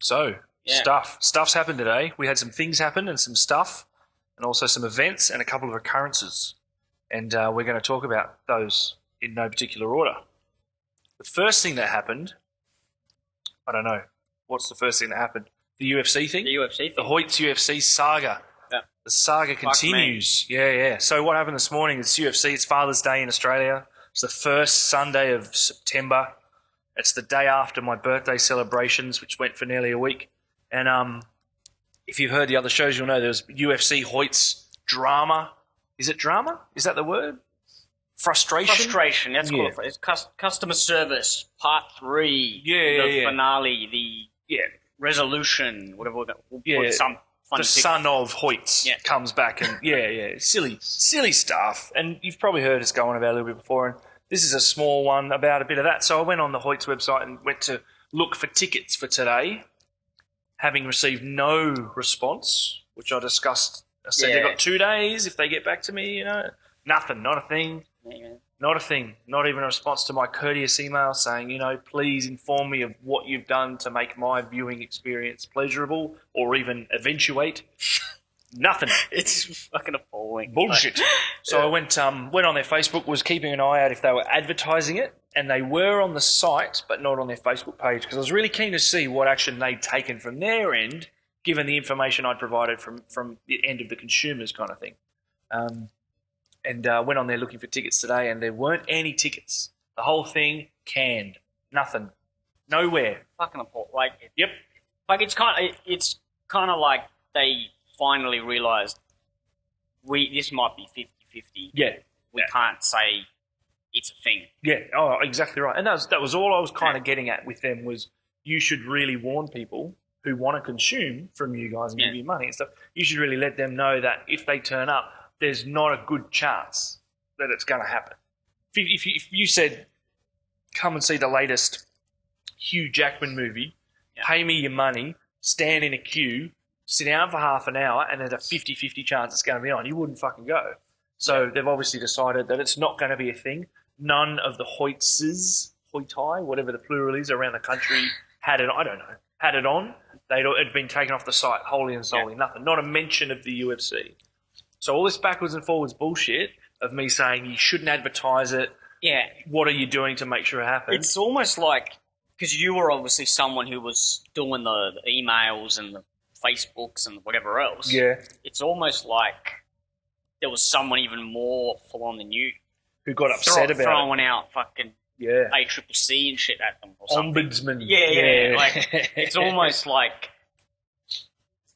So, Yeah. Stuff's happened today. We had some things happen and some stuff, and also some events and a couple of occurrences. And we're going to talk about those in no particular order. The first thing that happened, I don't know. What's the first thing that happened? The UFC thing? The UFC thing. The Hoyts UFC saga. Yeah. The saga continues. Yeah. So what happened this morning is UFC. It's Father's Day in Australia. It's the first Sunday of September. It's the day after my birthday celebrations, which went for nearly a week. And if you've heard the other shows, you'll know there's UFC Hoyts drama. Is it drama? Is that the word? Frustration. That's called it. It's customer service part 3. The finale. The resolution. Whatever we'll put some fun. The son of Hoyts comes back and silly stuff. And you've probably heard us going about it a little bit before. And this is a small one about a bit of that. So I went on the Hoyts website and went to look for tickets for today, having received no response, which I discussed. I said they've got 2 days if they get back to me. Nothing, not a thing. Not a thing. Not even a response to my courteous email saying, please inform me of what you've done to make my viewing experience pleasurable or even eventuate. Nothing. It's fucking appalling. Bullshit. So I went on their Facebook, was keeping an eye out if they were advertising it, and they were on the site but not on their Facebook page because I was really keen to see what action they'd taken from their end given the information I'd provided from the end of the consumers kind of thing. And went on there looking for tickets today, and there weren't any tickets. The whole thing canned. Nothing. Nowhere. Fucking appalling. Like it's kind of like they finally realised this might be 50-50. Yeah. We can't say it's a thing. Yeah. Oh, exactly right. And that was all I was kind of getting at with them was you should really warn people who want to consume from you guys and give you money and stuff. You should really let them know that if they turn up, there's not a good chance that it's going to happen. If you said, come and see the latest Hugh Jackman movie, pay me your money, stand in a queue, sit down for half an hour, and there's a 50-50 chance it's going to be on, you wouldn't fucking go. So they've obviously decided that it's not going to be a thing. None of the Hoytses, Hoytai, whatever the plural is, around the country had it, I don't know, had it on. It had been taken off the site, wholly and solely, nothing. Not a mention of the UFC. So all this backwards and forwards bullshit of me saying you shouldn't advertise it. Yeah. What are you doing to make sure it happens? It's almost like, because you were obviously someone who was doing the emails and the Facebooks and whatever else. Yeah. It's almost like there was someone even more full on than you. Who got upset about throwing out fucking ACCC and shit at them or something. Ombudsman. Yeah. Like, it's almost like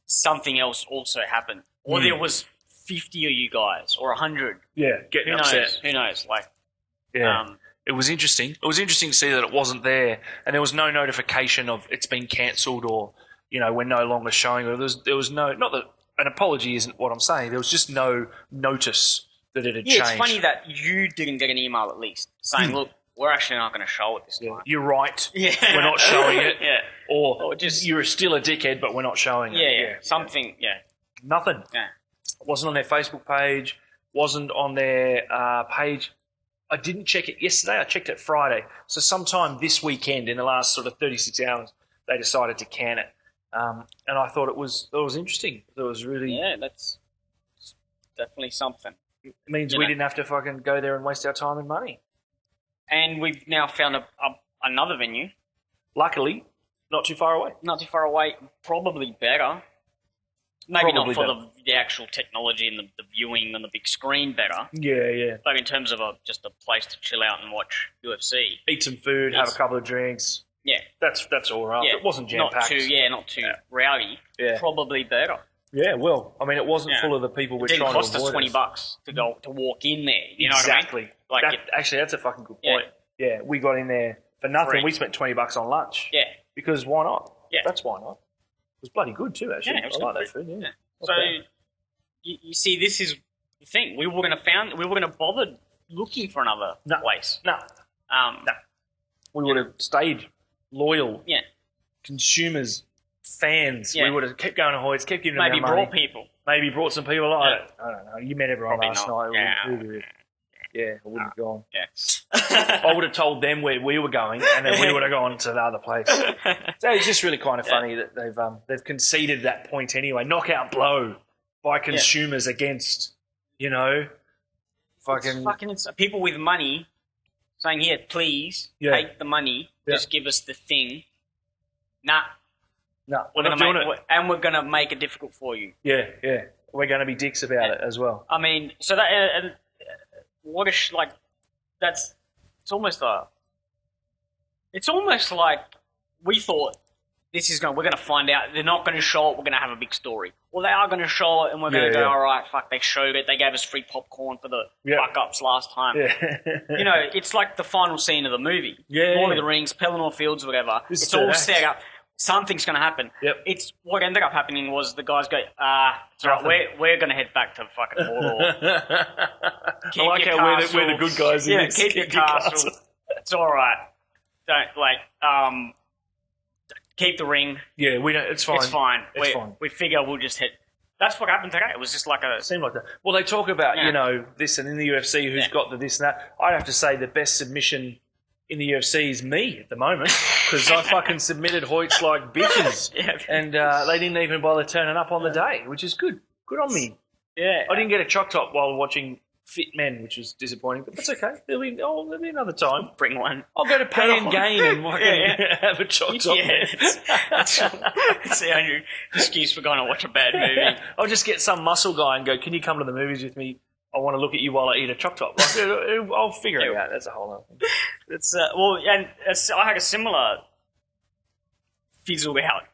something else also happened. Or there was 50 of you guys, or 100. Yeah, getting upset. Who knows? Like, it was interesting. It was interesting to see that it wasn't there, and there was no notification of it's been cancelled or we're no longer showing it. There was no, not that an apology isn't what I'm saying. There was just no notice that it had changed. It's funny that you didn't get an email at least saying, "Look, we're actually not going to show it this time." You're right. Yeah. We're not showing it. Or just you're still a dickhead, but we're not showing it. Yeah. Something. Yeah. Nothing. Yeah. Wasn't on their Facebook page, wasn't on their page. I didn't check it yesterday. I checked it Friday. So sometime this weekend, in the last sort of 36 hours, they decided to can it. And I thought it was interesting. It was really... Yeah, that's definitely something. It means we didn't have to fucking go there and waste our time and money. And we've now found another venue. Luckily, not too far away. Not too far away. Probably better. Maybe not for the actual technology and the viewing on the big screen better. Yeah. But in terms of just a place to chill out and watch UFC. Eat some food, have a couple of drinks. Yeah. That's all right. It wasn't jam-packed. Not too rowdy. Yeah. Probably better. Yeah, well, I mean, it wasn't full of the people we're trying to avoid. It didn't cost us $20 to walk in there. You know exactly. What I mean? Actually, that's a fucking good point. Yeah, we got in there for nothing. Free. We spent $20 on lunch. Yeah. Because why not? Yeah. That's why not. It was bloody good too, actually. Yeah, it was I like that food, yeah. So, you see, this is the thing. We were going to bother looking for another place. No. We would have stayed loyal. Yeah. Consumers, fans. Yeah. We would have kept going to Hoyts, kept giving them Maybe our money. brought people. Maybe brought some people. I don't know. You met everyone Probably last not. night. Yeah, I wouldn't have gone. Yeah. I would have told them where we were going, and then we would have gone to the other place. So it's just really kind of funny that they've conceded that point anyway. Knockout blow by consumers against, It's people with money saying, here, please, take the money, just give us the thing. Nah. No, we're not doing it. And we're going to make it difficult for you. Yeah. We're going to be dicks about it as well. I mean, so that, it's almost like we thought we're going to find out, they're not going to show it, we're going to have a big story. Well, they are going to show it, and we're going to go, all right, fuck, they showed it, they gave us free popcorn for the fuck-ups last time. Yeah. It's like the final scene of the movie. Yeah. Lord of the Rings, Pelennor Fields, or whatever. It's all set up. Something's going to happen. Yep. It's what ended up happening was the guys go, it's all right, we're going to head back to fucking Mordor. I like how we're the good guys in this. Keep your castle. It's all right. Don't, keep the ring. Yeah, we don't. It's fine. It's fine. It's fine. We figure we'll just hit. That's what happened today. It was just like It seemed like that. Well, they talk about, this and in the UFC, who's got the this and that. I'd have to say the best submission in the UFC is me at the moment, because I fucking submitted Hoyts like bitches. And they didn't even bother turning up on the day, which is good. Good on me. Yeah. I didn't get a choc top while watching Fit Men, which was disappointing, but that's okay. There'll be another time. Bring one. I'll go to Pay and Gain and have a choc top. Yeah, it's the only excuse for going to watch a bad movie. I'll just get some muscle guy and go, can you come to the movies with me? I want to look at you while I eat a choc top. I'll figure it out. That's a whole other thing. I had a similar fizzled out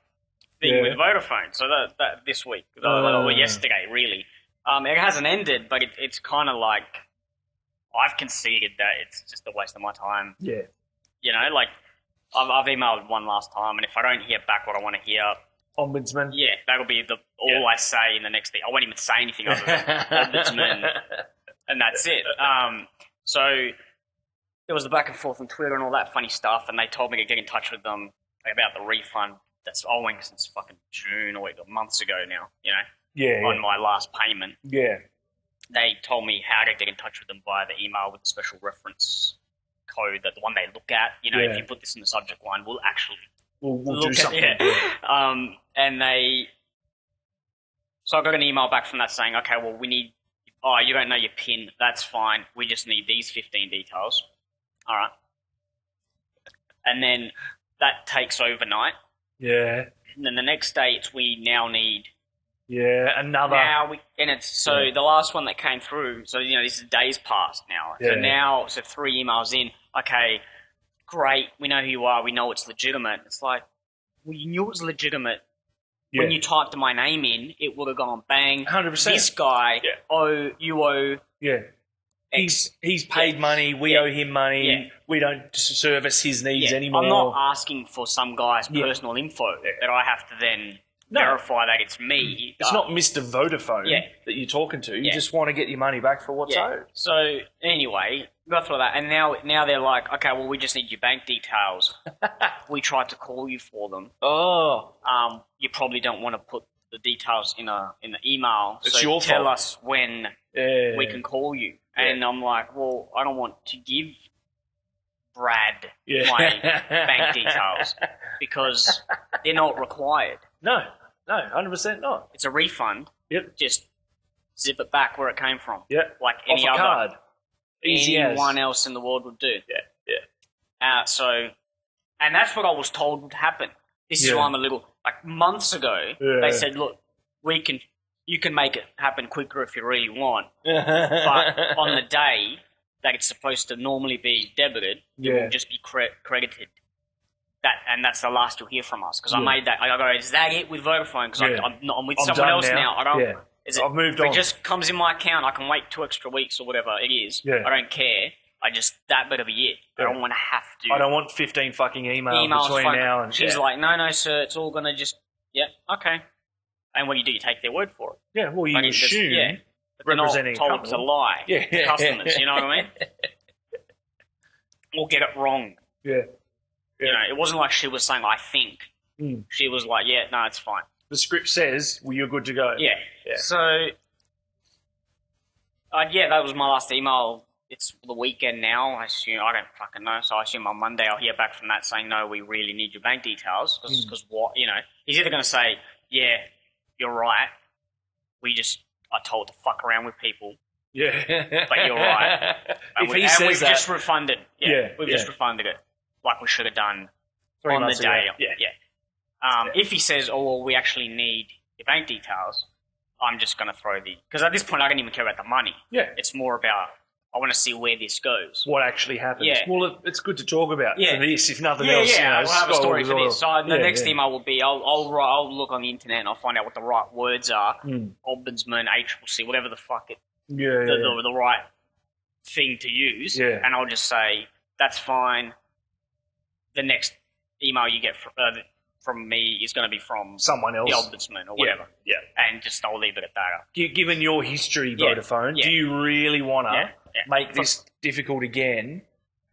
thing with Vodafone. So that this week, or yesterday, really. It hasn't ended, but it's kind of like I've conceded that it's just a waste of my time. Yeah. I've emailed one last time, and if I don't hear back what I want to hear, Ombudsman. Yeah, that'll be all I say in the next thing. I won't even say anything other than Ombudsman, and that's it. So there was the back and forth on Twitter and all that funny stuff, and they told me to get in touch with them about the refund. That's owing since fucking June or months ago now, on my last payment. Yeah. They told me how to get in touch with them via the email with the special reference code, that the one they look at. If you put this in the subject line, we'll actually we'll do something. So I got an email back from that saying, okay, well, we need, you don't know your PIN, that's fine. We just need these 15 details. All right. And then that takes overnight. Yeah. And then the next day, we now need... Yeah, another... The last one that came through, so, this is days past now. Yeah. So 3 emails in, okay, great, we know who you are, we know it's legitimate. It's like, well, you knew it was legitimate. Yeah. When you typed my name in, it would have gone bang. 100%. This guy, you owe... Yeah. He's paid money, we owe him money, we don't service his needs anymore. I'm not asking for some guy's personal info that I have to then verify that it's me. It's not Mr. Vodafone that you're talking to. You just want to get your money back for what's owed. So, anyway, got through that. And now they're like, okay, well, we just need your bank details. We tried to call you for them. Oh. You probably don't want to put the details in the email. It's so your tell fault. us when we can call you. And I'm like, well, I don't want to give Brad my bank details because they're not required. No, 100% not. It's a refund. Yep. Just zip it back where it came from. Yep. Like any Off a other card. Easy anyone else in the world would do. Yeah. And that's what I was told would happen. This is why I'm a little, months ago, they said, look, you can make it happen quicker if you really want. But on the day that it's supposed to normally be debited, it will just be credited. That's the last you'll hear from us. Because I made that. I go, is that it with Vodafone? Because I'm with someone else now. I don't. I've moved on. If it just comes in my account, I can wait 2 extra weeks or whatever it is. Yeah. I don't care. That better be it. I don't want to have to. I don't want 15 fucking emails between now and... She's like, no, sir, it's all going to just... okay. And what do? You take their word for it. Yeah, well, you assume... But they're not told to lie to customers, you know what I mean? Or get it wrong. Yeah. It wasn't like she was saying, I think. She was like, no, it's fine. The script says, well, you're good to go. Yeah. So, that was my last email it's the weekend now. I assume I don't fucking know. So I assume on Monday I'll hear back from that saying, no, we really need your bank details because what he's either going to say, yeah, you're right. We just are told to fuck around with people. Yeah, but you're right. If he says we've that, just refunded. We've just refunded it like we should have done 3 on the months day. ago. If he says, oh, well, we actually need your bank details, I'm just going to throw because at this point I don't even care about the money. Yeah, it's more about I want to see where this goes. What actually happens. Yeah. Well, it's good to talk about for this, if nothing else. Yeah, I'll have a story for this. So the next email will be, I'll look on the internet and I'll find out what the right words are. Ombudsman, ACCC, whatever the fuck it. The right thing to use. Yeah. And I'll just say, that's fine. The next email you get from me is going to be from someone else, the ombudsman or whatever. Yeah. And just I'll leave it at that. Given your history, Vodafone, do you really want to make this difficult again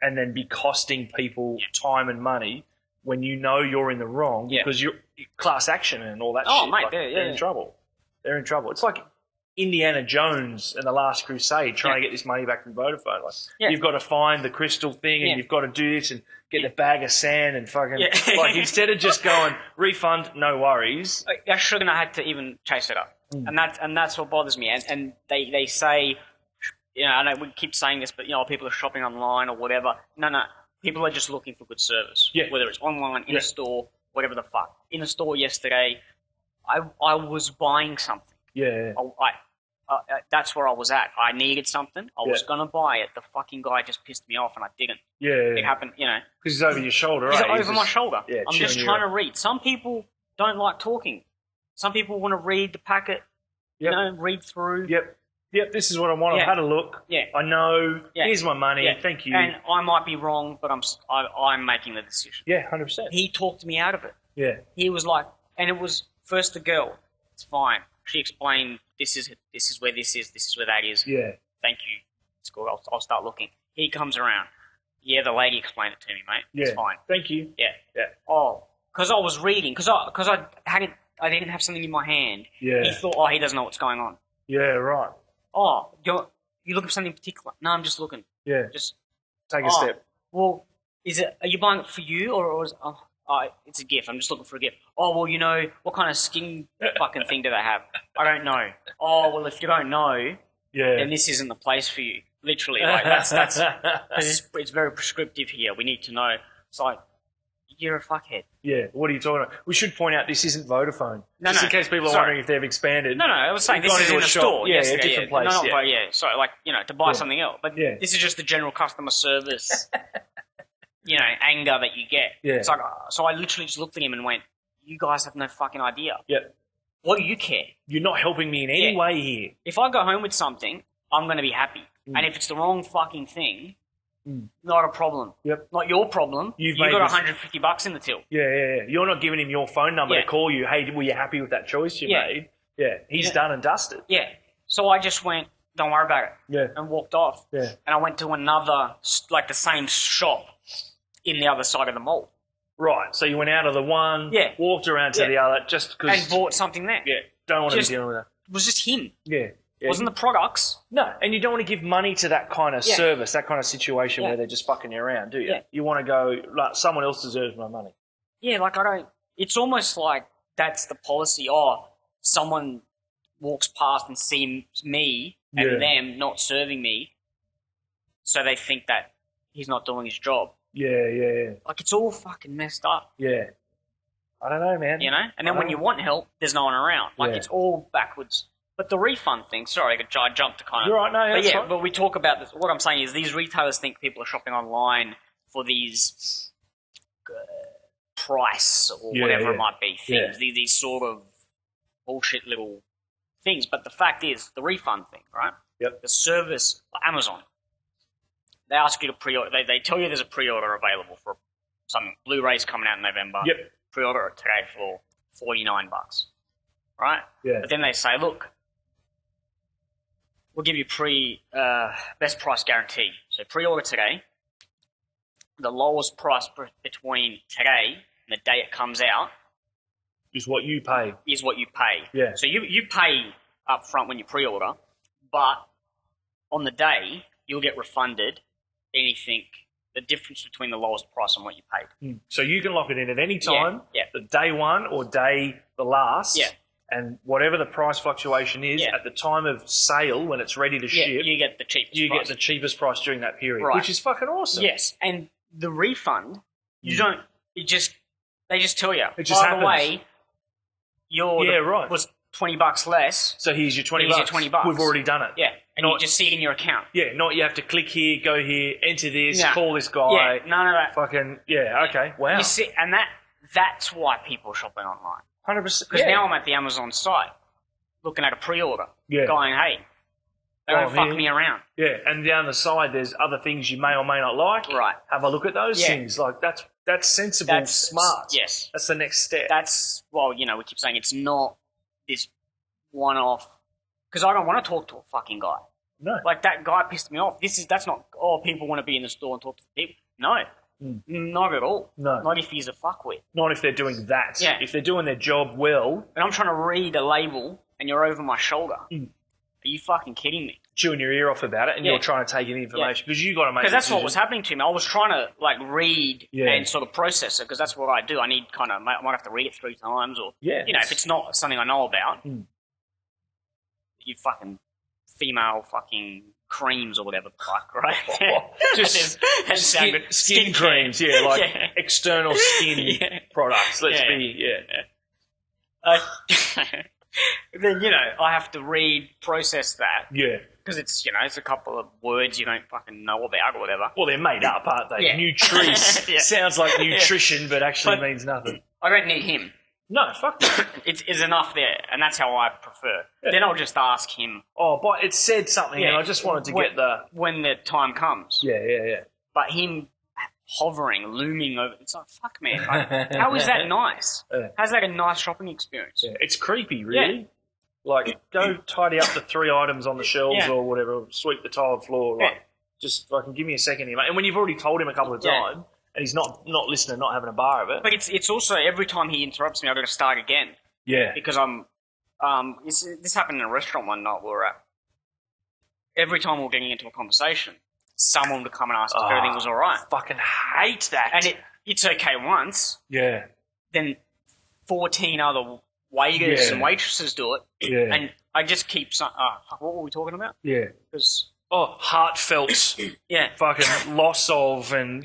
and then be costing people time and money when you know you're in the wrong because you're class action and all that shit? Oh, mate, they're in trouble. They're in trouble. It's like Indiana Jones and the Last Crusade trying to get this money back from Vodafone. Like, you've got to find the crystal thing and you've got to do this and get the bag of sand and fucking... Like, instead of just going, refund, no worries. I shouldn't have had to even chase it up. And that's what bothers me. And they say... I know we keep saying this, but, people are shopping online or whatever. No. People are just looking for good service. Yeah. Whether it's online, in a store, whatever the fuck. In a store yesterday, I was buying something. Yeah. That's where I was at. I needed something. I was going to buy it. The fucking guy just pissed me off and I didn't. Yeah. It happened, Because he's over your shoulder, right? He's over my shoulder. Yeah, I'm just trying to read. Some people don't like talking. Some people want to read the packet, read through. Yep, this is what I want. I've had a look. Yeah. I know. Yeah. Here's my money. Yeah. Thank you. And I might be wrong, but I'm making the decision. Yeah, 100%. He talked me out of it. Yeah. He was like, and it was first the girl. It's fine. She explained, this is where this is where that is. Yeah. Thank you. It's cool. I'll start looking. He comes around. Yeah, the lady explained it to me, mate. Yeah. It's fine. Thank you. Yeah. Yeah. Oh, because I was reading, because I didn't have something in my hand. Yeah. He thought, he doesn't know what's going on. Yeah, right. Oh, you looking for something particular? No, I'm just looking. Yeah. Just take a step. Well, are you buying it for you or is it's a gift? I'm just looking for a gift. Oh, well, what kind of skin fucking thing do they have? I don't know. Oh, well, if you don't know, then this isn't the place for you. Literally, like that's because it's very prescriptive here. We need to know. It's like, you're a fuckhead. Yeah, what are you talking about? We should point out this isn't Vodafone. No, in case people are wondering if they've expanded. No, I was saying this is in a store. Yeah, a different place. No, so to buy something else. But this is just the general customer service, anger that you get. Yeah. It's like, so I literally just looked at him and went, you guys have no fucking idea. Yeah. What do you care? You're not helping me in any way here. If I go home with something, I'm going to be happy. And if it's the wrong fucking thing, not a problem. Yep. Not your problem. You've got $150 in the till. Yeah. You're not giving him your phone number to call you. Hey, were you happy with that choice you made? Yeah. He's done and dusted. Yeah. So I just went, don't worry about it. Yeah. And walked off. Yeah. And I went to another, like the same shop in the other side of the mall. Right. So you went out of the one, walked around to the other just because... And bought something there. Yeah. Don't want to be dealing with that. It was just him. Yeah. It wasn't the products. No, and you don't want to give money to that kind of service, that kind of situation where they're just fucking you around, do you? Yeah. You want to go, like, someone else deserves my money. Yeah, like I don't... It's almost like that's the policy. Oh, someone walks past and sees me and them not serving me, so they think that he's not doing his job. Yeah. Like, it's all fucking messed up. Yeah. I don't know, man. And then when you want help, there's no one around. Like, it's all backwards. But the refund thing, sorry, I jumped to kind of... You're right, no, that's right. But we talk about this. What I'm saying is these retailers think people are shopping online for these price or whatever it might be things. These sort of bullshit little things. But the fact is, the refund thing, right? Yep. The service, like Amazon, they ask you to pre-order. They tell you there's a pre-order available for something. Blu-ray's coming out in November. Yep. Pre-order it today for $49. Right? Yeah. But then they say, look, we'll give you best price guarantee. So pre-order today. The lowest price between today and the day it comes out is what you pay. Yeah. So you pay up front when you pre-order, but on the day you'll get refunded anything, the difference between the lowest price and what you paid. So you can lock it in at any time, Yeah. the day one or day the last, Yeah. and whatever the price fluctuation is at the time of sale when it's ready to ship, you get the cheapest price. You get the cheapest price during that period, Right. which is fucking awesome. Yes, and the refund, you don't. They just tell you. It just by happens. the way, right. was $20 less. So here's your $20. Here's your $20. We've already done it. Yeah, and you just see it in your account. Yeah, not you have to click here, go here, enter this, Yeah. call this guy. Yeah, none of that. Fucking okay, wow. You see, and that's why people are shopping online. 100%. Because now I'm at the Amazon site, looking at a pre-order, going, hey, they don't fuck me around. Yeah, and down the side there's other things you may or may not like. Right. Have a look at those things. Like that's sensible, smart. Yes. That's the next step. That's, well, we keep saying it's not this one-off. Because I don't want to talk to a fucking guy. No. Like, that guy pissed me off. That's not, people want to be in the store and talk to people. No. Not at all. No. Not if he's a fuckwit. Not if they're doing that. Yeah. If they're doing their job well. And I'm trying to read a label and you're over my shoulder. Are you fucking kidding me? Chewing your ear off about it and you're trying to take in the information. Because you got to make Because that's what was happening to me. I was trying to, read and sort of process it, because that's what I do. I need I might have to read it 3 times, or, if it's not something I know about, you fucking female fucking creams or whatever the fuck, right? Just skin creams, external skin products. Let's be, Then, I have to read, process that. Yeah. Because it's, it's a couple of words you don't fucking know about or whatever. Well, they're made up, aren't they? Yeah. Nutrice. Sounds like nutrition, but actually means nothing. I don't need him. No, fuck that. It's enough there, and that's how I prefer. Then I'll just ask him. Oh, but it said something, and I just wanted to get the... When the time comes. Yeah. But him hovering, looming over... It's like, fuck, man. How is that nice? How's that a nice shopping experience? Yeah. It's creepy, really. Yeah. Like, go tidy up the 3 items on the shelves or whatever, sweep the tiled floor. Like, just fucking give me a second here, mate. And when you've already told him a couple of times... And he's not listening, not having a bar of it. But it's also, every time he interrupts me, I've got to start again. Yeah. Because this happened in a restaurant one night we were at. Every time we were getting into a conversation, someone would come and ask if everything was all right. Fucking hate that. And it's okay once. Yeah. Then 14 other waiters and waitresses do it. Yeah. And I just keep saying, what were we talking about? Yeah. Because... heartfelt fucking loss of and,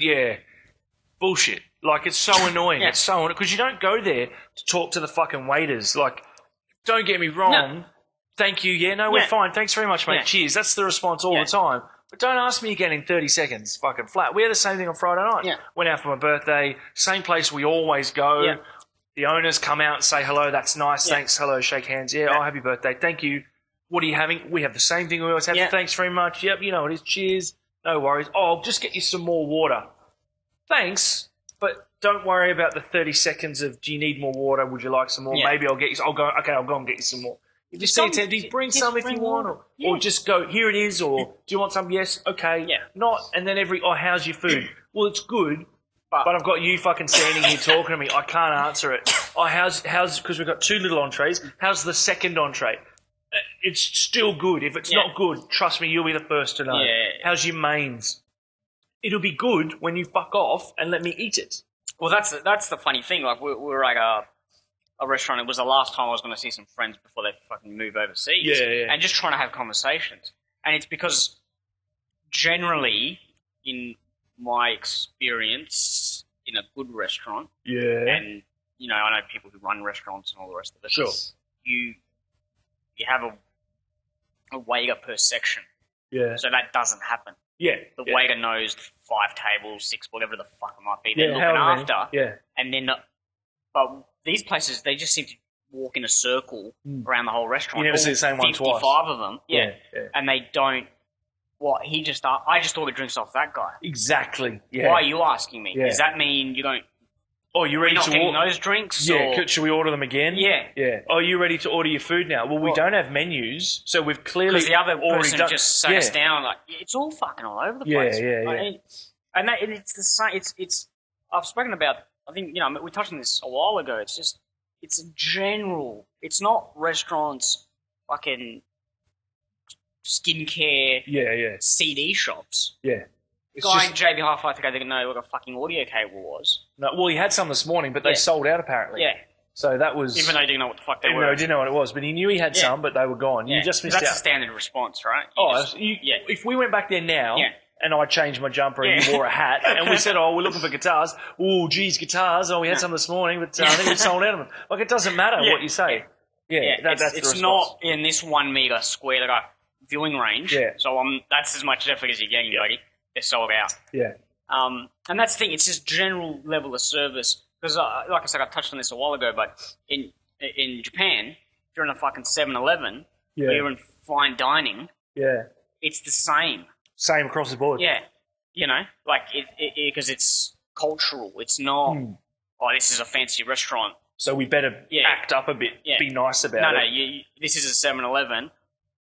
bullshit. Like, it's so annoying. It's so annoying. Because you don't go there to talk to the fucking waiters. Like, don't get me wrong. No. Thank you. Yeah, no, we're fine. Thanks very much, mate. Yeah. Cheers. That's the response all the time. But don't ask me again in 30 seconds. Fucking flat. We had the same thing on Friday night. Yeah. Went out for my birthday. Same place we always go. Yeah. The owners come out and say, hello, that's nice. Thanks. Hello, shake hands. Yeah, happy birthday. Thank you. What are you having? We have the same thing we always have. Thanks very much. Yep, you know it is. Cheers. No worries. Oh, I'll just get you some more water. Thanks, but don't worry about the 30 seconds of, do you need more water? Would you like some more? Maybe I'll get you. I'll go and get you some more. If you see it empty, bring some if you want. Or just go, here it is, or do you want some? Yes, okay. Yeah. Not, and then how's your food? Well, it's good, but I've got you fucking standing here talking to me. I can't answer it. Oh, how's, because we've got 2 little entrees. How's the second entree? It's still good. If it's not good, trust me, you'll be the first to know. Yeah. How's your mains? It'll be good when you fuck off and let me eat it. Well, that's the funny thing. Like, we were at a restaurant. It was the last time I was going to see some friends before they fucking move overseas. Yeah. And just trying to have conversations. And it's because generally, in my experience, in a good restaurant, and, I know people who run restaurants and all the rest of it. Sure. You have a waiter per section. Yeah. So that doesn't happen. Yeah. The waiter knows 5 tables, 6, whatever the fuck it might be. They're looking after. Yeah. And then, but these places, they just seem to walk in a circle around the whole restaurant. You never see the same one twice. 55 of them. Yeah. And they don't, I just ordered drinks off that guy. Exactly. Yeah. Why are you asking me? Yeah. Does that mean you don't, oh, you ready not to getting those drinks? Yeah, or? should we order them again? Yeah. Oh, you ready to order your food now? Well, we don't have menus, so we've clearly because the other already person just sat us down. Like, it's all fucking all over the place. Yeah. And it's the same. It's I've spoken about. I think we touched on this a while ago. It's a general. It's not restaurants fucking skincare, CD shops. Yeah. It's guy in JB Hi-Fi today didn't know what a fucking audio cable was. No, well, he had some this morning, but they sold out apparently. Yeah. So that was... Even though he didn't know what the fuck they were. Even though he didn't know what it was, but he knew he had some, but they were gone. Yeah. You just missed out. That's a standard response, right? If we went back there now... And I changed my jumper and you wore a hat. And we said, we're looking for guitars. Oh, geez, guitars. Oh, we had some this morning, but I think we sold out of them. Like, it doesn't matter what you say. That's it's not in this 1 meter square viewing range. Yeah. So that's as much effort as you're getting, buddy. They're sold out. Yeah. And that's the thing. It's just general level of service. Because, like I said, I touched on this a while ago, but in Japan, if you're in a fucking 7-Eleven, or you're in fine dining, it's the same. Same across the board. Yeah. You know, like, because it's cultural. It's not, this is a fancy restaurant. So we better act up a bit, be nice about it. No, this is a 7-Eleven.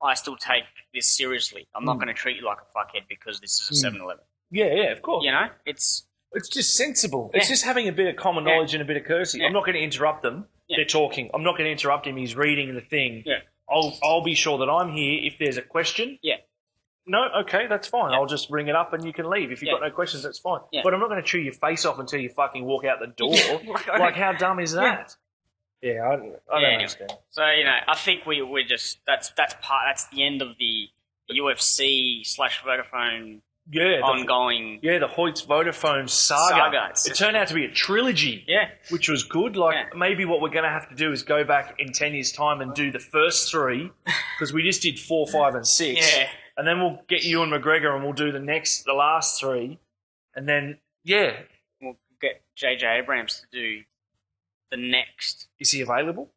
I still take this seriously. I'm not going to treat you like a fuckhead because this is a 7-Eleven. Yeah, of course. You know, it's just sensible. It's just having a bit of common knowledge and a bit of courtesy. I'm not going to interrupt them. They're talking. I'm not going to interrupt him. He's reading the thing. Yeah. I'll be sure that I'm here if there's a question. Yeah. No, okay, that's fine. I'll just bring it up and you can leave. If you've got no questions, that's fine. Yeah. But I'm not going to chew your face off until you fucking walk out the door. Like, how dumb is that? Yeah, I don't understand. So, you know, I think we're just that's the end of the UFC / Vodafone ongoing. The Hoyts Vodafone saga. It turned out to be a trilogy. Yeah. Which was good. Like, maybe what we're going to have to do is go back in 10 years' time and do the first 3, because we just did 4, 5, and 6. Yeah. And then we'll get Ewan McGregor and we'll do the last 3. And then, we'll get J.J. Abrams to do the next. Is he available?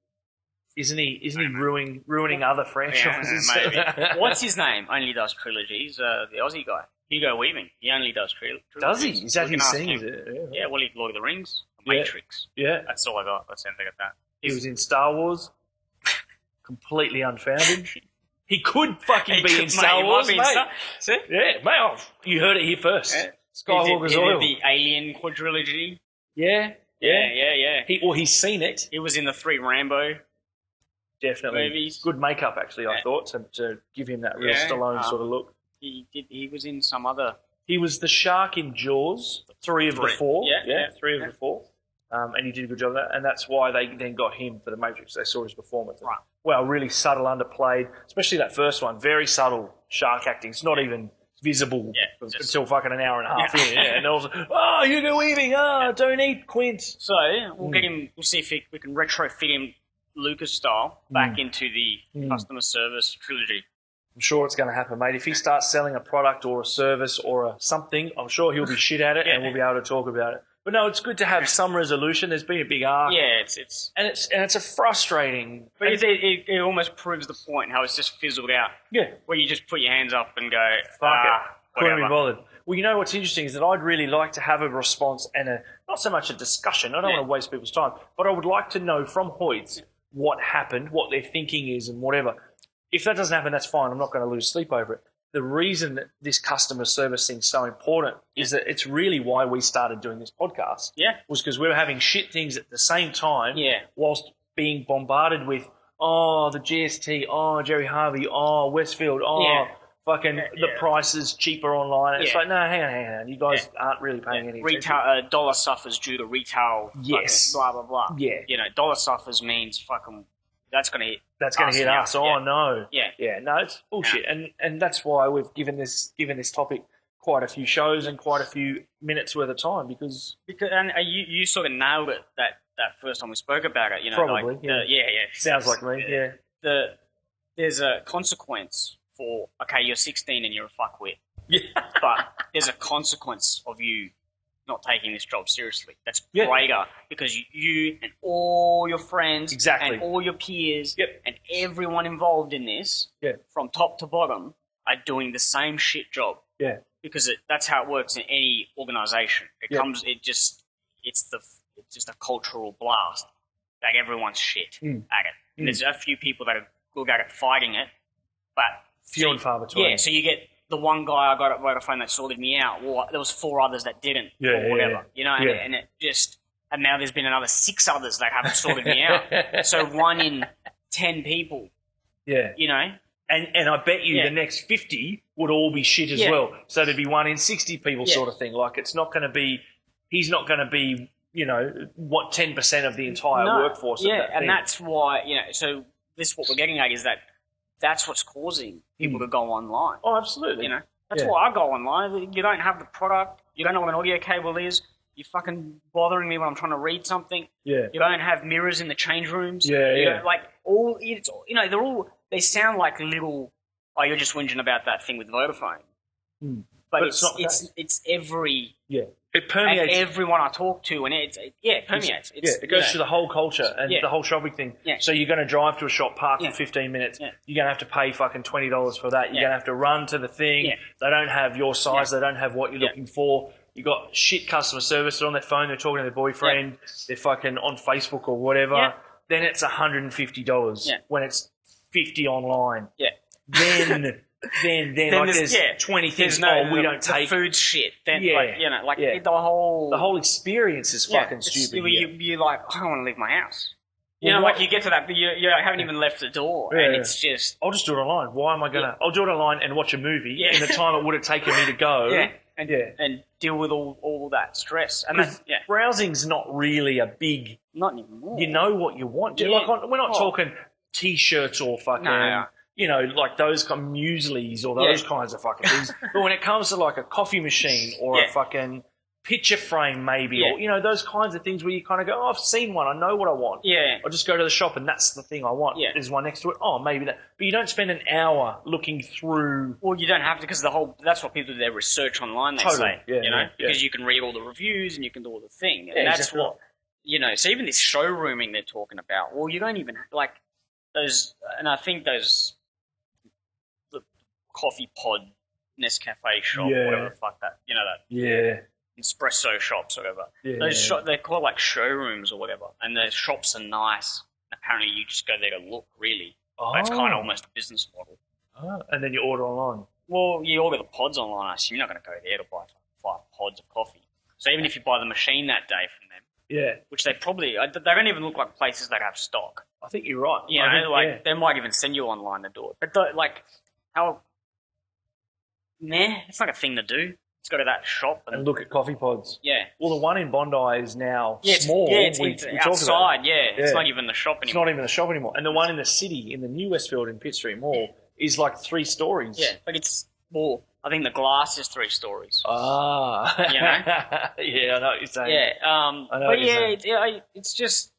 Isn't he ruining other franchises? Yeah, maybe. What's his name? Only does trilogies. The Aussie guy. Hugo Weaving. He only does trilogies. Does he? Is that his thing? Yeah, well, Lord of the Rings. Matrix. Yeah. That's all I got. That's anything like that. He was in Star Wars. Completely unfounded. He could fucking be in Star Wars, mate. Yeah, mate. You heard it here first. Yeah. Skywalker's oil. The Alien quadrilogy. Yeah. He's seen it. He was in the 3 Rambo. Definitely. Movies. Good makeup, actually, I thought, to give him that real Stallone sort of look. He was in some other... He was the shark in Jaws, 3 of the 4. Yeah, 3 of the 4. And he did a good job of that, and that's why they then got him for the Matrix. They saw his performance. Right. Well, really subtle, underplayed, especially that first one. Very subtle shark acting. It's not even visible until fucking an hour and a half in. And also, Hugo Weaving, don't eat Quint. So we'll get him. We'll see if we can retrofit him, Lucas style, back into the customer service trilogy. I'm sure it's going to happen, mate. If he starts selling a product or a service or something, I'm sure he'll be shit at it, and we'll be able to talk about it. But no, it's good to have some resolution. There's been a big arc. Yeah, it's a frustrating. But it almost proves the point how it's just fizzled out. Yeah, where you just put your hands up and go, fuck it, couldn't be bothered. Well, you know what's interesting is that I'd really like to have a response and not so much a discussion. I don't want to waste people's time, but I would like to know from Hoyts what happened, what their thinking is, and whatever. If that doesn't happen, that's fine. I'm not going to lose sleep over it. The reason that this customer service thing's so important is that it's really why we started doing this podcast. Yeah. Was because we were having shit things at the same time. Yeah. Whilst being bombarded with, the GST, Jerry Harvey, Westfield, fucking the price is cheaper online. And it's like, no, hang on. You guys aren't really paying any attention. Dollar suffers due to retail. Yes. Blah, blah, blah. Yeah. You know, dollar suffers means fucking... That's going to hit. That's going to hit us. Oh no. Yeah. Yeah. No, it's bullshit, and that's why we've given this topic quite a few shows and quite a few minutes worth of time because and you sort of nailed it that first time we spoke about it. You know, probably. Like Sounds like me. Yeah. There's a consequence for you're 16 and you're a fuckwit. Yeah. But there's a consequence of you not taking this job seriously. That's greater because you and all your friends and all your peers and everyone involved in this from top to bottom are doing the same shit job. Yeah. Because that's how it works in any organization. It's just a cultural blast. Like everyone's shit at it. And there's a few people that are good at fighting it, but few and far between. Yeah, so you get the one guy I got at Vodafone that sorted me out. Well, there was 4 others that didn't, or whatever. You know, and it just, and now there's been another 6 others that haven't sorted me out. So 1 in 10 people. Yeah. You know, And I bet you the next 50 would all be shit as well. So there'd be 1 in 60 people sort of thing. Like, it's not going to be, he's not going to be, 10% of the entire workforce. Yeah, and that's why, so this what we're getting at is that's what's causing people to go online. Oh, absolutely. That's why I go online. You don't have the product. You don't know what an audio cable is. You're fucking bothering me when I'm trying to read something. Yeah. You don't have mirrors in the change rooms. Yeah. Like they sound like little. Oh, you're just whinging about that thing with Vodafone. But it's not. It's every. Yeah. It permeates everyone I talk to, and it permeates. It goes through the whole culture and the whole shopping thing. Yeah. So you're going to drive to a shop, park for 15 minutes. Yeah. You're going to have to pay fucking $20 for that. You're going to have to run to the thing. Yeah. They don't have your size. They don't have what you're looking for. You got shit customer service. They're on their phone. They're talking to their boyfriend. Yeah. They're fucking on Facebook or whatever. Yeah. Then it's $150 when it's $50 online. Yeah. Then like there's 20 things. We don't take food shit. Then the whole experience is fucking stupid. You're like, I don't want to leave my house. Like you get to that, but you haven't even left the door, and it's just. I'll just do it online. Why am I gonna? I'll do it online and watch a movie in the time it would have taken me to go. And deal with all that stress. And browsing's not really a big. Not anymore. You know what you want. Like, we're not talking t-shirts or fucking. Like those kind of mueslis or those kinds of fucking things. But when it comes to like a coffee machine or a fucking picture frame maybe, or, those kinds of things where you kind of go, oh, I've seen one. I know what I want. Yeah. I'll just go to the shop and that's the thing I want. Yeah. There's one next to it. Oh, maybe that. But you don't spend an hour looking through. Well, you don't have to because that's what people do their research online, they say. Yeah, because you can read all the reviews and you can do all the thing. And that's exactly what, so even this showrooming they're talking about, well, you don't even, like, those, and I think those, the coffee pod Nescafe shop, whatever the fuck that, that espresso shops or whatever. Yeah. Those they're called like showrooms or whatever, and the shops are nice. Apparently, you just go there to look, really. Oh. It's kind of almost a business model. Oh. And then you order online. Well, you order the pods online. I assume you're not going to go there to buy 5 pods of coffee. So even if you buy the machine that day from them, which they probably they don't even look like places that have stock. I think you're right. They might even send you online to do it. But it's not a thing to do. Let's go to that shop and look at coffee pods. Yeah. Well, the one in Bondi is now small. It's outside. It's not even the shop anymore. It's not even the shop anymore. And the one in the city, in the New Westfield in Pitt Street Mall, is like 3 stories. Yeah, like it's more. I think the glass is 3 stories. Ah. Yeah, I know what you're saying. Yeah. It's just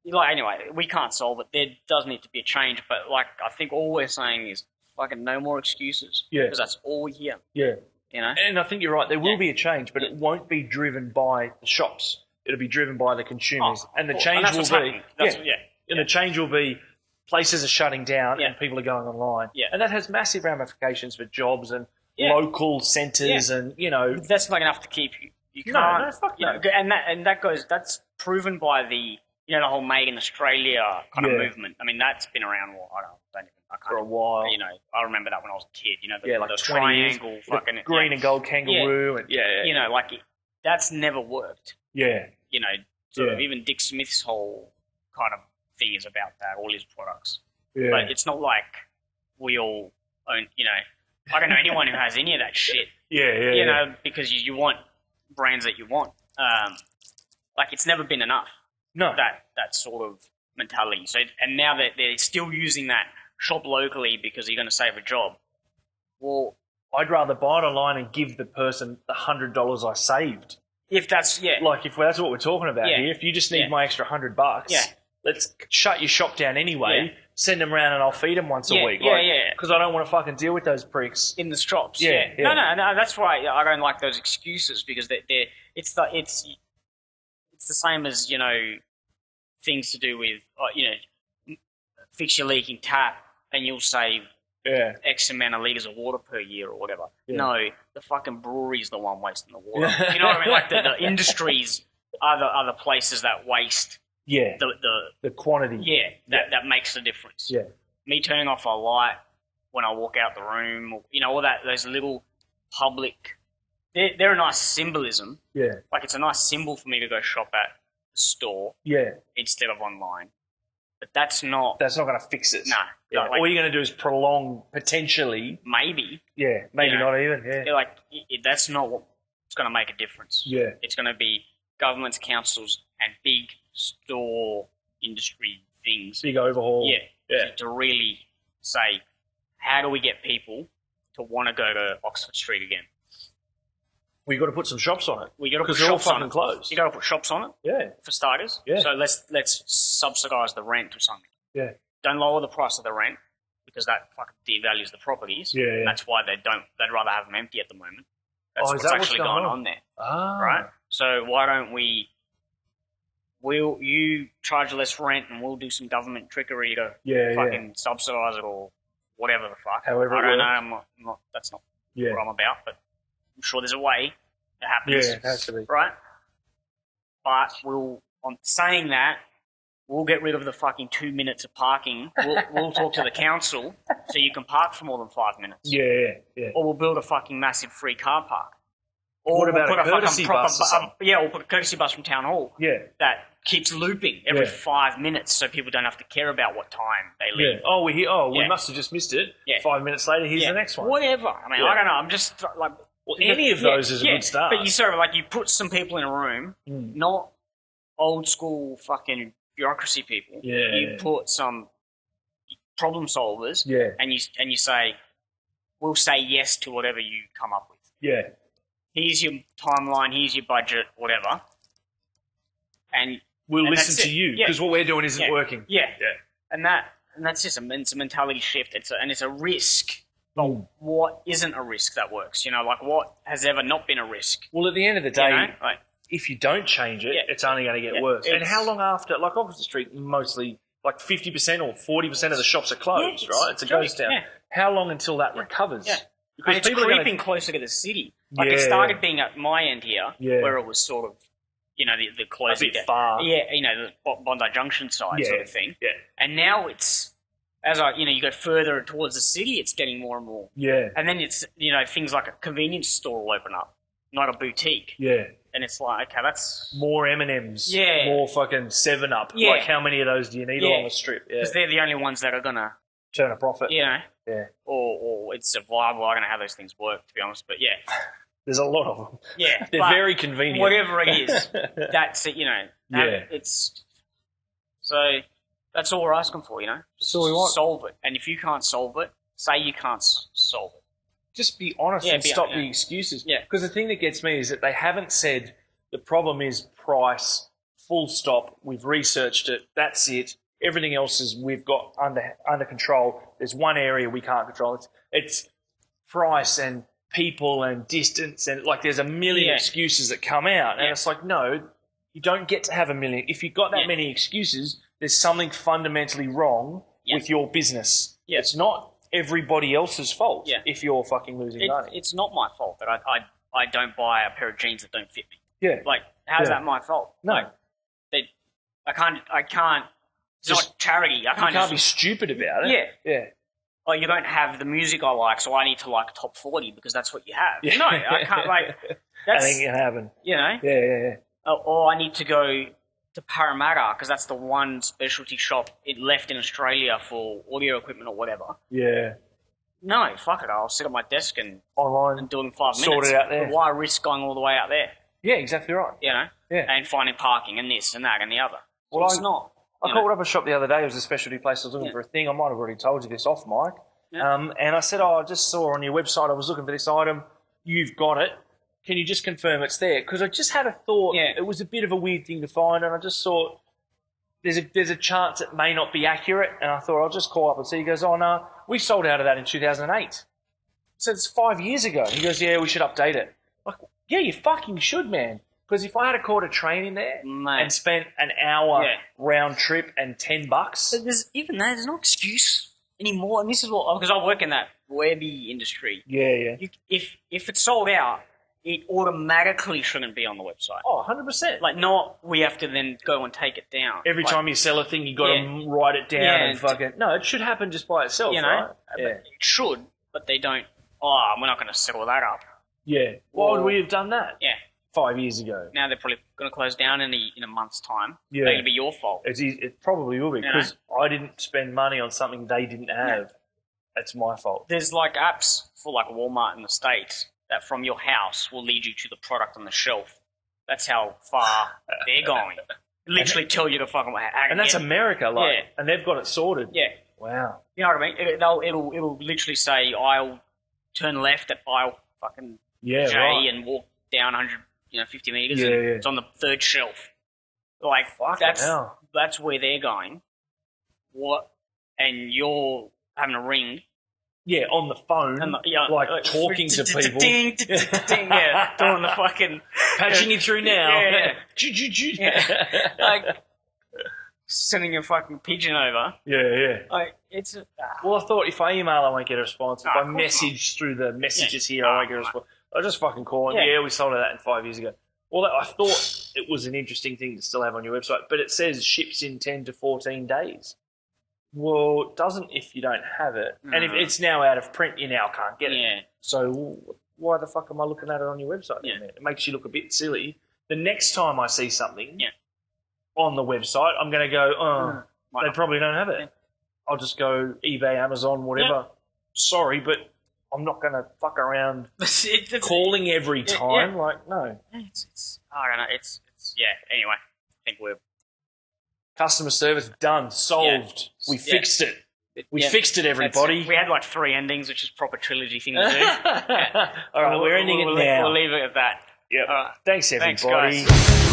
like, anyway, we can't solve it. There does need to be a change, but like I think all we're saying is fucking no more excuses. Yeah. Because that's all we hear. Yeah. And I think you're right. There will be a change, but it won't be driven by the shops. It'll be driven by the consumers, and the change will be. And the change will be places are shutting down and people are going online. Yeah. And that has massive ramifications for jobs and local centres, and that's not enough to keep you. You can't. No, fuck no. And that's proven by the the whole Made in Australia kind of movement. I mean, that's been around. For a while. I remember that when I was a kid. Like the 20 triangle, years, fucking green and gold kangaroo, and that's never worked. Yeah. Even Dick Smith's whole kind of thing is about that. All his products. Yeah. But it's not like we all own. I don't know anyone who has any of that shit. Because you want brands that you want. It's never been enough. No. That sort of mentality. So, and now that they're still using that shop locally because you're going to save a job. Well, I'd rather buy it online and give the person the $100 I saved. If that's if that's what we're talking about here. If you just need my extra $100, let's shut your shop down anyway. Yeah. Send them around and I'll feed them once a week. Because I don't want to fucking deal with those pricks in the shops. Yeah. No. That's why I don't like those excuses because it's the same as things to do with fix your leaking tap and you'll save X amount of litres of water per year or whatever. Yeah. No, the fucking brewery's the one wasting the water. You know what I mean? Like the industries are the places that waste the quantity. Yeah, that makes the difference. Yeah. Me turning off a light when I walk out the room, or, all that, those little public, they're a nice symbolism. Yeah. Like it's a nice symbol for me to go shop at the store. Yeah. Instead of online. But that's not going to fix it. No. Yeah. Like, all you're going to do is prolong potentially. Maybe. Yeah, maybe not even. Yeah. Like that's not what's going to make a difference. Yeah. It's going to be governments, councils, and big store industry things. Big overhaul. Yeah. To really say, how do we get people to want to go to Oxford Street again? We got to put some shops on it. We got to put they're all shops on fucking it. closed. You got to put shops on it. Yeah. For starters. Yeah. So let's subsidise the rent or something. Yeah. Don't lower the price of the rent because that fucking devalues the propities. Yeah. And that's why they'd rather have them empty at the moment. That's is that what's actually going on there. Ah. Right? So why don't you charge less rent and we'll do some government trickery to fucking subsidise it or whatever the fuck. However I don't know. works. I'm not. That's not what I'm about. But I'm sure there's a way it happens. Yeah, it has to be. Right? But on saying that, we'll get rid of the fucking 2 minutes of parking. We'll talk to the council so you can park for more than 5 minutes. Yeah. Or we'll build a fucking massive free car park. Or what about a courtesy bus or something? We'll put a courtesy bus from Town Hall. Yeah. That keeps looping every 5 minutes so people don't have to care about what time they leave. Yeah. Oh, we must have just missed it. Yeah. 5 minutes later, here's the next one. Whatever. I mean, I don't know. I'm just like... Well, any of those is a good start. But you put some people in a room, not old school fucking bureaucracy people. Yeah. You put some problem solvers, and you say, we'll say yes to whatever you come up with. Yeah. Here's your timeline. Here's your budget. Whatever. And we'll listen to you because what we're doing isn't working. Yeah. And that's just it's a mentality shift. It's a risk. But what isn't a risk that works? You know, like what has ever not been a risk? Well, at the end of the day, if you don't change it, it's only going to get worse. And how long after, like Oxford Street, mostly like 50% or 40% of the shops are closed, right? It's a ghost town. Yeah. How long until that recovers? Yeah. Because and it's creeping closer to the city. Like it started being at my end here, where it was sort of, you know, the closing. A bit far. Yeah, you know, the Bondi Junction side sort of thing. Yeah. And now it's, you go further towards the city, it's getting more and more. Yeah. And then it's, you know, things like a convenience store will open up, not a boutique. Yeah. And it's like, okay, that's... More M&Ms. Yeah. More fucking 7-Up. Yeah. Like, how many of those do you need along the strip? Because they're the only ones that are going to... turn a profit. You know? Yeah. Or it's survival. I don't know how those things work, to be honest, but yeah. There's a lot of them. Yeah. They're very convenient. Whatever it is, that's it, you know. Yeah. It's... So, that's all we're asking for, you know? That's all we want. Solve it. And if you can't solve it, say you can't solve it. Just be honest and stop the excuses. Yeah. Because the thing that gets me is that they haven't said the problem is price, full stop, we've researched it, that's it. Everything else is we've got under control. There's one area we can't control. It's price and people and distance and like there's a million excuses that come out. And it's like, no, you don't get to have a million. If you've got that many excuses, there's something fundamentally wrong with your business. Yeah. It's not everybody else's fault if you're fucking losing money. It's not my fault that I don't buy a pair of jeans that don't fit me. Yeah. Like, how's that my fault? No. Like, I can't. It's not charity. I can't be stupid about it. Yeah. Yeah. Oh, you don't have the music I like, so I need to like top 40 because that's what you have. Yeah. No, I can't. Like, that's, I think it happened. You know. Yeah. Or I need to go to Parramatta because that's the one specialty shop it left in Australia for audio equipment or whatever. Yeah. No, fuck it. I'll sit at my desk and online and do it in 5 minutes. Sort it out there. But why risk going all the way out there? Yeah, exactly right. You know. Yeah. And finding parking and this and that and the other. Well, it's not. I called up a shop the other day. It was a specialty place. I was looking for a thing. I might have already told you this off mic. Yeah. And I said, I just saw on your website I was looking for this item. You've got it. Can you just confirm it's there? Because I just had a thought. Yeah. It was a bit of a weird thing to find, and I just thought there's a chance it may not be accurate. And I thought I'll just call up and see. He goes, oh, no, we sold out of that in 2008. So it's 5 years ago. He goes, yeah, we should update it. Like, yeah, you fucking should, man. Because if I had caught a train in there and spent an hour round trip and $10, but there's no excuse anymore. And this is what, because I work in that webby industry. Yeah. If it's sold out, it automatically shouldn't be on the website. Oh, 100%. Like, not we have to then go and take it down. Every time you sell a thing, you got to write it down and fucking. No, it should happen just by itself, you know? right? Yeah. It should, but they don't. Oh, we're not going to settle that up. Yeah. Why would we have done that? Yeah. 5 years ago. Now they're probably going to close down in a month's time. Yeah. It's going to be your fault. It probably will be because I didn't spend money on something they didn't have. It's my fault. There's like apps for like Walmart in the States that from your house will lead you to the product on the shelf. That's how far they're going. Literally tell you to fucking... And that's America, and they've got it sorted. Yeah. Wow. You know what I mean? It'll literally say, I'll turn left at aisle fucking J and walk down 150 meters. And it's on the third shelf. Like, that's where they're going. What? And you're having a ring. Yeah, on the phone, like talking to people. Ding, doing the fucking... Patching you through now. Like, sending a fucking pigeon over. Like, it's... Well, I thought if I email, I won't get a response. If I message through the messages here, I won't get a response. I'll just fucking call it. We sold that 5 years ago. Well, I thought it was an interesting thing to still have on your website, but it says ships in 10 to 14 days. Well, it doesn't if you don't have it. No. And if it's now out of print, you now can't get it. So why the fuck am I looking at it on your website? It makes you look a bit silly. The next time I see something on the website, I'm going to go, they probably don't have it. I'll just go eBay, Amazon, whatever. Sorry, but I'm not going to fuck around calling every time. Like, no. I don't know. It's anyway, I think we're... Customer service done, solved. We fixed it. We fixed it, everybody. We had like 3 endings, which is proper trilogy thing to do. All right, we're ending it now. We'll leave it at that. Yep. Right. Thanks, everybody. Thanks, guys.